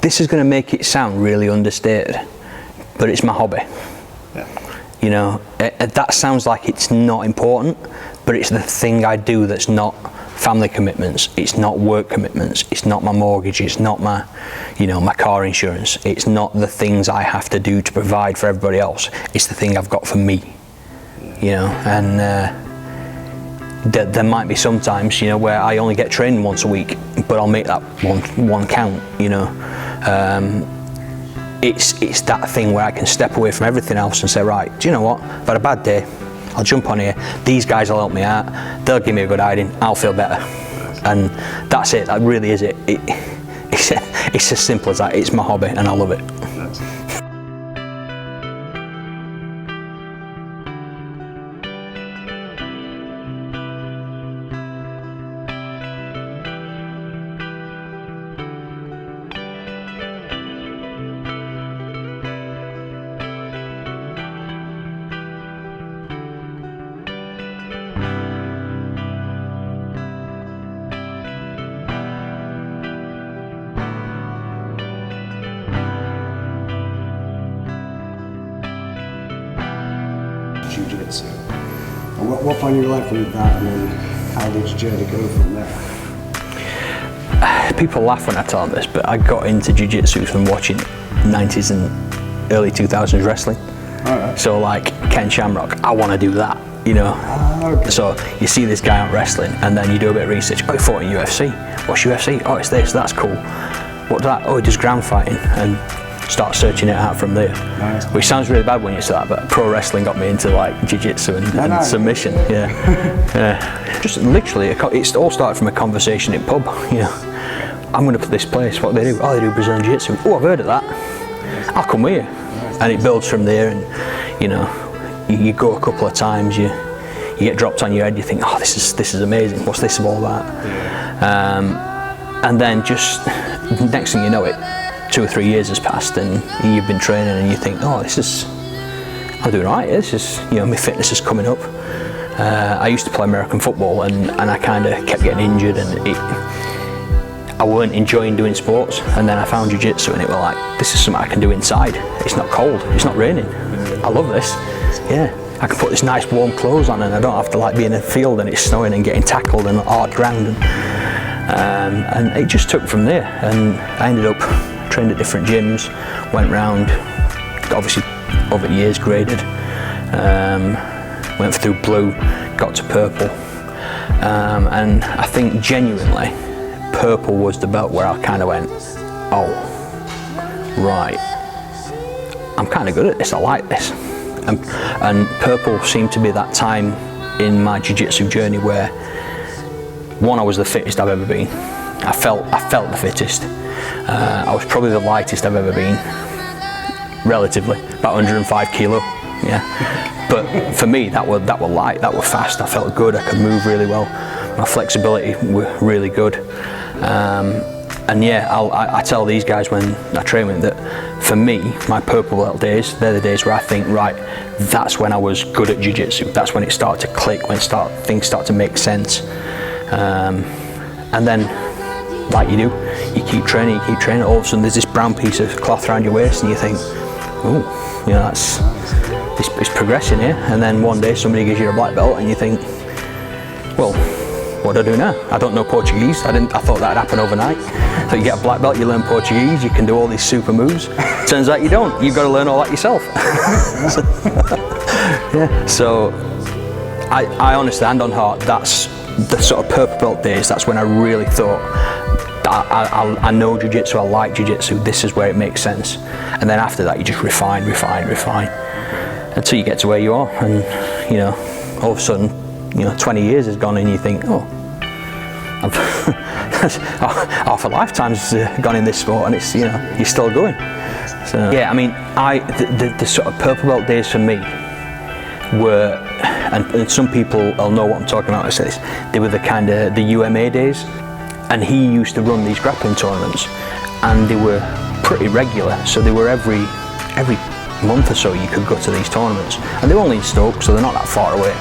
this is going to make it sound really understated, but it's my hobby. Yeah. You know, that sounds like it's not important, but it's the thing I do that's not family commitments, it's not work commitments, it's not my mortgage, it's not my, you know, my car insurance, it's not the things I have to do to provide for everybody else, it's the thing I've got for me, you know. And there might be some times, you know, where I only get training once a week, but I'll make that one count, you know. It's that thing where I can step away from everything else and say, right, do you know what, I've had a bad day, I'll jump on here, these guys will help me out, they'll give me a good hiding, I'll feel better. And that's it, that really is it. It's as simple as that, it's my hobby and I love it. Jiu-Jitsu. And what point in your life with that, and then how did your journey go from there? People laugh when I tell them this, but I got into Jiu-Jitsu from watching 90s and early 2000s wrestling. Right. So like Ken Shamrock, I want to do that, you know. Okay. So you see this guy out wrestling, and then you do a bit of research. Oh, he fought in UFC. What's UFC? Oh, it's this. That's cool. What's that? Oh, he does ground fighting, and start searching it out from there. Nice. Which sounds really bad when you say that, but pro wrestling got me into like jiu-jitsu and submission. Yeah. Just literally, it all started from a conversation in pub. You know, I'm going to this place. What do they do? Oh, they do Brazilian Jiu-Jitsu. Oh, I've heard of that. I'll come with you. And it builds from there. And you know, you go a couple of times. You get dropped on your head. You think, oh, this is amazing. What's this all about? And then just next thing you know, it 2 or 3 years has passed and you've been training and you think, oh, I'm doing all right, this is, you know, my fitness is coming up. I used to play American football and I kind of kept getting injured and I weren't enjoying doing sports, and then I found Jiu-Jitsu and it was like, this is something I can do inside. It's not cold, it's not raining. I love this, yeah. I can put this nice warm clothes on and I don't have to like be in a field and it's snowing and getting tackled and hard ground. And it just took from there, and I ended up trained at different gyms, went round, obviously over the years graded, went through blue, got to purple, and I think genuinely purple was the belt where I kind of went, oh, right, I'm kind of good at this, I like this. And purple seemed to be that time in my jiu-jitsu journey where, one, I was the fittest I've ever been. I felt the fittest. I was probably the lightest I've ever been, relatively, about 105 kilo, yeah. But for me, that were light, that were fast. I felt good, I could move really well. My flexibility were really good. And yeah, I tell these guys when I train with them that for me, my purple belt days, they're the days where I think, right, that's when I was good at jiu-jitsu. That's when it started to click, when things start to make sense. And then, like you do, you keep training, all of a sudden there's this brown piece of cloth around your waist and you think, oh, you know, it's progressing here. And then one day somebody gives you a black belt and you think, well, what do I do now? I don't know Portuguese. I thought that'd happen overnight. So you get a black belt, you learn Portuguese, you can do all these super moves. Turns out you don't. You've got to learn all that yourself. Yeah. So I honestly, hand on heart, that's the sort of purple belt days. That's when I really thought, I know jiu-jitsu, I like jiu-jitsu, this is where it makes sense. And then after that you just refine until you get to where you are, and you know, all of a sudden, you know, 20 years has gone and you think, oh, half a lifetime's gone in this sport and it's, you know, you're still going. So yeah, I mean, the sort of purple belt days for me were, and some people will know what I'm talking about, I say this, they were the kind of the UMA days. And he used to run these grappling tournaments, and they were pretty regular. So they were every month or so you could go to these tournaments, and they were only in Stoke, so they're not that far away.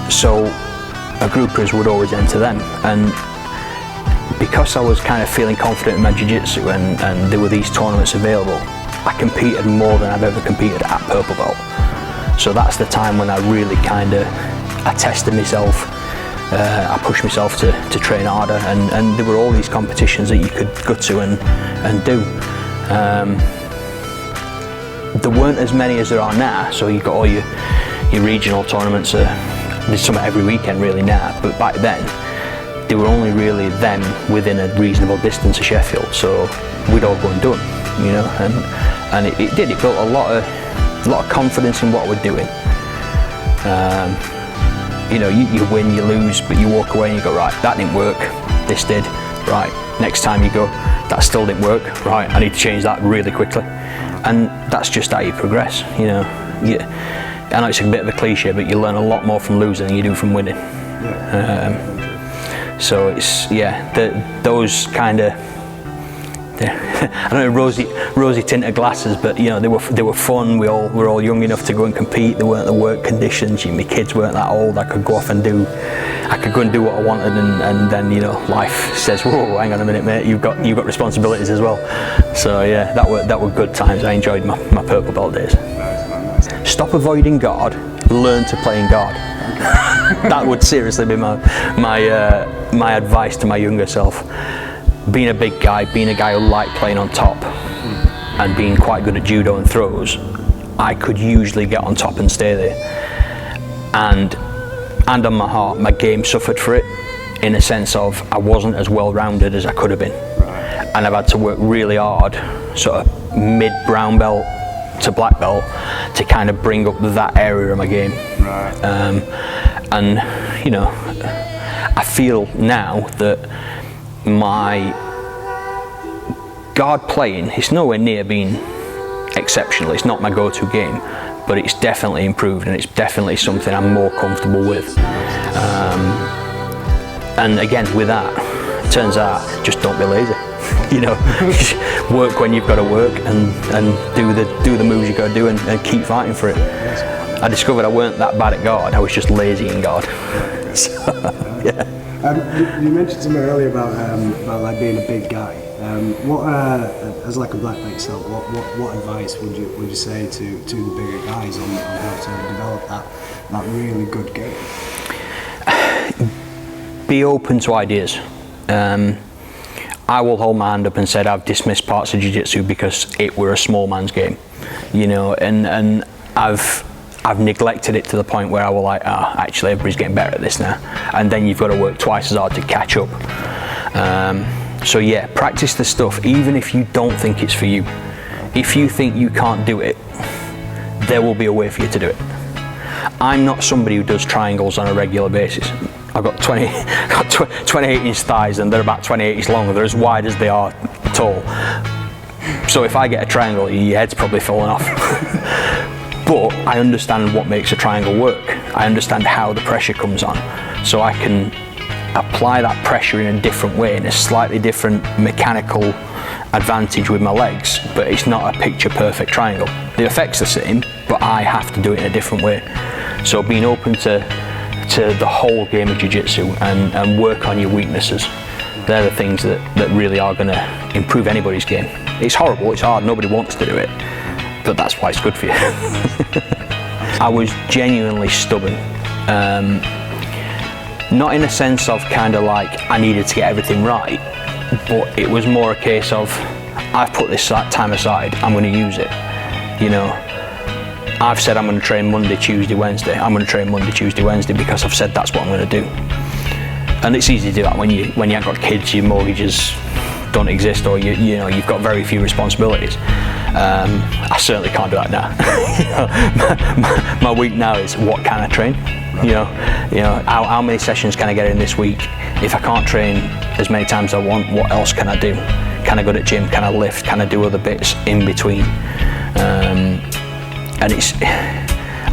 So a groupers would always enter them, and because I was kind of feeling confident in my jiu-jitsu and there were these tournaments available, I competed more than I've ever competed at purple belt. So that's the time when I really I tested myself. I pushed myself to train harder, and there were all these competitions that you could go to and do. There weren't as many as there are now, so you've got all your regional tournaments. There's some every weekend really now, but back then they were only really them within a reasonable distance of Sheffield, so we'd all go and do them, you know, and it built a lot of confidence in what we're doing. You know, you win, you lose, but you walk away and you go, right, that didn't work, this did, right, next time you go, that still didn't work, right, I need to change that really quickly. And that's just how you progress, you know. I know it's a bit of a cliche, but you learn a lot more from losing than you do from winning. So it's, yeah, those kind of, I don't know, rosy tinted glasses, but you know, they were fun. We were all young enough to go and compete. There weren't the work conditions. My kids weren't that old. I could go off and do what I wanted, and then, you know, life says, whoa, hang on a minute, mate, you've got responsibilities as well. So yeah, that were good times. I enjoyed my purple belt days. Stop avoiding guard, learn to play in guard. That would seriously be my advice to my younger self. Being a big guy, being a guy who liked playing on top, and being quite good at judo and throws, I could usually get on top and stay there. And on my heart, my game suffered for it, in a sense of I wasn't as well-rounded as I could have been. And I've had to work really hard, sort of mid-brown belt to black belt, to kind of bring up that area of my game. And you know, I feel now that my guard playing, it's nowhere near being exceptional. It's not my go-to game, but it's definitely improved, and it's definitely something I'm more comfortable with. And again, with that, it turns out, just don't be lazy. You know, work when you've got to work, and do the moves you got to do, and keep fighting for it. I discovered I weren't that bad at guard. I was just lazy in guard. So, yeah. You mentioned something earlier about like being a big guy. What as like a black belt yourself, what advice would you say to the bigger guys on how to develop that really good game? Be open to ideas. I will hold my hand up and said I've dismissed parts of jiu-jitsu because it were a small man's game, you know, and I've neglected it to the point where I was like, actually everybody's getting better at this now, and then you've got to work twice as hard to catch up. So yeah, practice the stuff, even if you don't think it's for you. If you think you can't do it, there will be a way for you to do it. I'm not somebody who does triangles on a regular basis. I've got 28-inch thighs, and they're about 28 inches long. They're as wide as they are tall. So if I get a triangle, your head's probably falling off. But I understand what makes a triangle work. I understand how the pressure comes on. So I can apply that pressure in a different way, in a slightly different mechanical advantage with my legs, but it's not a picture perfect triangle. The effect's the same, but I have to do it in a different way. So being open to the whole game of jiu-jitsu and work on your weaknesses, they're the things that really are going to improve anybody's game. It's horrible, it's hard, nobody wants to do it, but that's why it's good for you. I was genuinely stubborn. Not in a sense of kind of like I needed to get everything right, but it was more a case of I've put this time aside, I'm going to use it. You know, I've said I'm going to train Monday, Tuesday, Wednesday. I'm going to train Monday, Tuesday, Wednesday because I've said that's what I'm going to do. And it's easy to do that when you haven't got kids, your mortgages don't exist, or you know you've got very few responsibilities. I certainly can't do that now. You know, my week now is what can I train? You know how many sessions can I get in this week? If I can't train as many times as I want, what else can I do? Can I go to the gym? Can I lift? Can I do other bits in between? And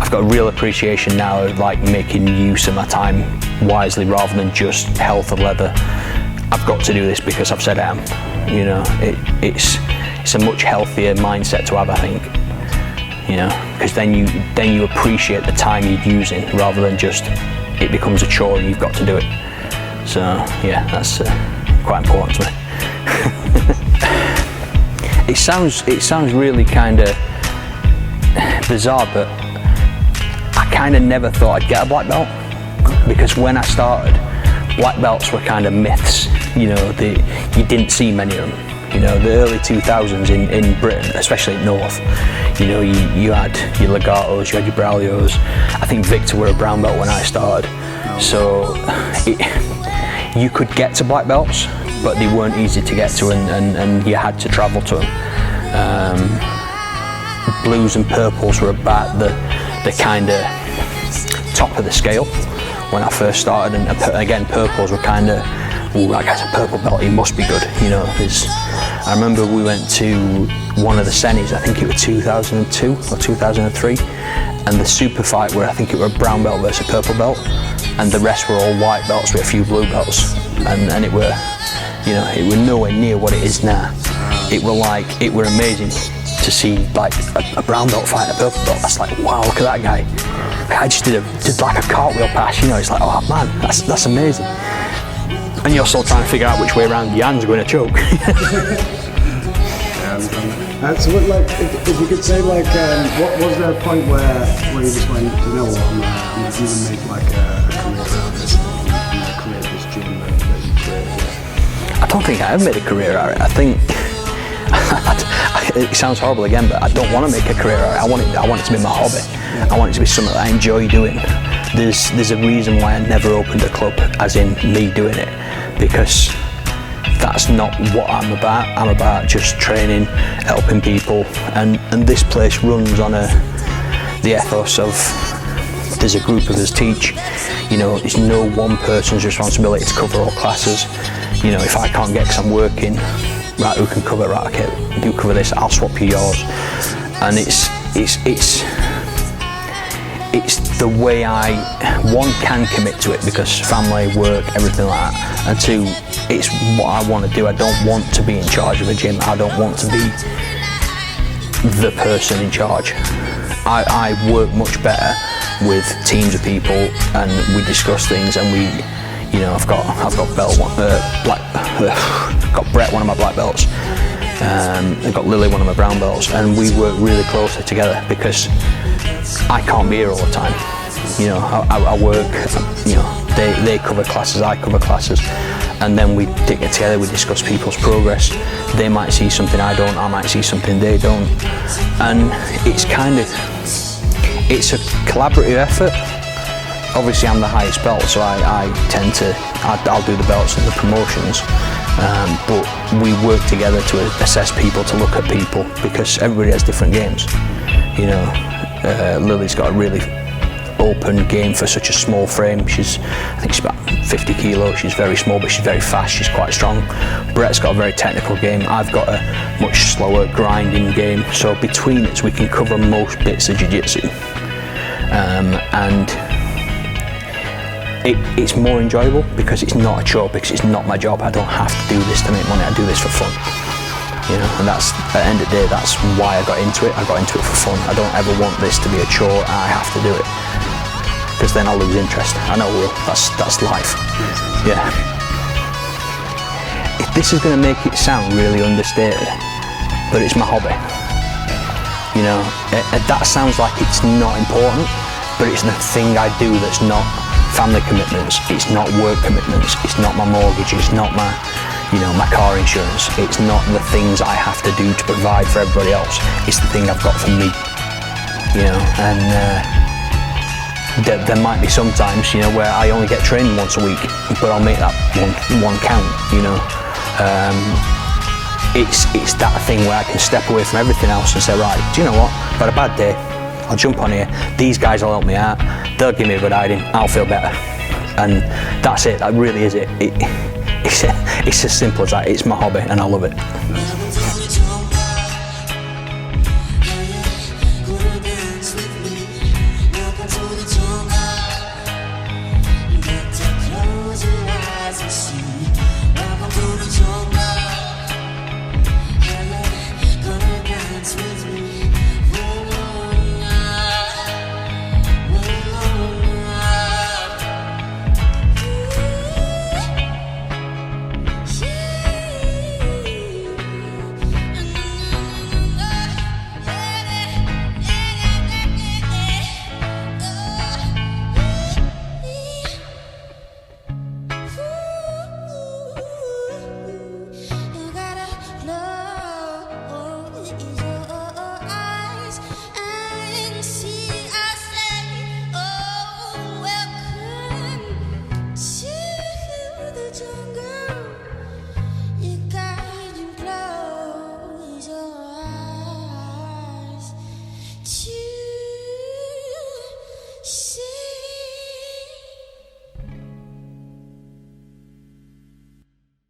I've got a real appreciation now of like making use of my time wisely rather than just health or leather. I've got to do this because I've said I am. You know, it's a much healthier mindset to have, I think. You know, because then you appreciate the time you're using rather than just it becomes a chore and you've got to do it. So yeah, that's quite important to me. It sounds really kind of bizarre, but I kind of never thought I'd get a black belt, because when I started, black belts were kind of myths. You know, you didn't see many of them. You know, the early 2000s in Britain, especially north, you know, you had your Legatos, you had your Braulios. I think Victor were a brown belt when I started. So you could get to black belts, but they weren't easy to get to, and you had to travel to them. Blues and purples were about the kind of top of the scale when I first started, and again, purples were kind of, ooh, that guy's a purple belt, he must be good, you know. I remember we went to one of the semis, I think it was 2002 or 2003, and the super fight where I think it were a brown belt versus a purple belt, and the rest were all white belts with a few blue belts, and it were, you know, it were nowhere near what it is now. It were amazing to see like a brown belt fight a purple belt. That's like, wow, look at that guy. I just did like a cartwheel pass, you know. It's like, oh man, that's amazing. And you're still trying to figure out which way around your hands are going to choke. So what, like, if you could say, like, what was there a point where you just went, you know what, I'm going to make like a career out of this, and create this gym that you created? I don't think I ever made a career out of it. I think it sounds horrible again, but I don't want to make a career out of it. I want it to be my hobby. Yeah. I want it to be something that I enjoy doing. There's a reason why I never opened a club, as in me doing it, because that's not what I'm about. I'm about just training, helping people, and this place runs on the ethos of there's a group of us teach. You know, it's no one person's responsibility to cover all classes. You know, if I can't get because I'm working, right, who can cover? Right, okay, you cover this, I'll swap you yours. And it's the way I, one, can commit to it because family, work, everything like that, and two, it's what I want to do. I don't want to be in charge of a gym. I don't want to be the person in charge. I work much better with teams of people, and we discuss things, and we, you know, I've got belt one, got Brett, one of my black belts. I've got Lily, one of my brown belts, and we work really closely together because I can't be here all the time. You know, I work, you know, they cover classes, I cover classes, and then we get together, we discuss people's progress. They might see something I don't, I might see something they don't, and it's it's a collaborative effort. Obviously I'm the highest belt, so I tend to, I'll do the belts and the promotions, but we work together to assess people, to look at people, because everybody has different games. You know, Lily's got a really open game for such a small frame. I think she's about 50 kilos, she's very small, but she's very fast, she's quite strong. Brett's got a very technical game, I've got a much slower grinding game, so between us we can cover most bits of Jiu-Jitsu. And it's more enjoyable because it's not a chore, because it's not my job. I don't have to do this to make money, I do this for fun. You know, and that's, at the end of the day, that's why I got into it. I got into it for fun. I don't ever want this to be a chore and I have to do it, because then I'll lose interest. I know I will. That's life. Yeah. This is going to make it sound really understated, but it's my hobby. You know, that sounds like it's not important, but it's the thing I do that's not family commitments, it's not work commitments, it's not my mortgage, it's not my, you know, my car insurance, it's not the things I have to do to provide for everybody else, it's the thing I've got for me, you know. And there might be some times, you know, where I only get training once a week, but I'll make that one count, you know. It's that thing where I can step away from everything else and say, right, do you know what, I've had a bad day, I'll jump on here, these guys will help me out, they'll give me a good hiding, I'll feel better. And that's it, that really is it. It's as simple as that. It's my hobby and I love it.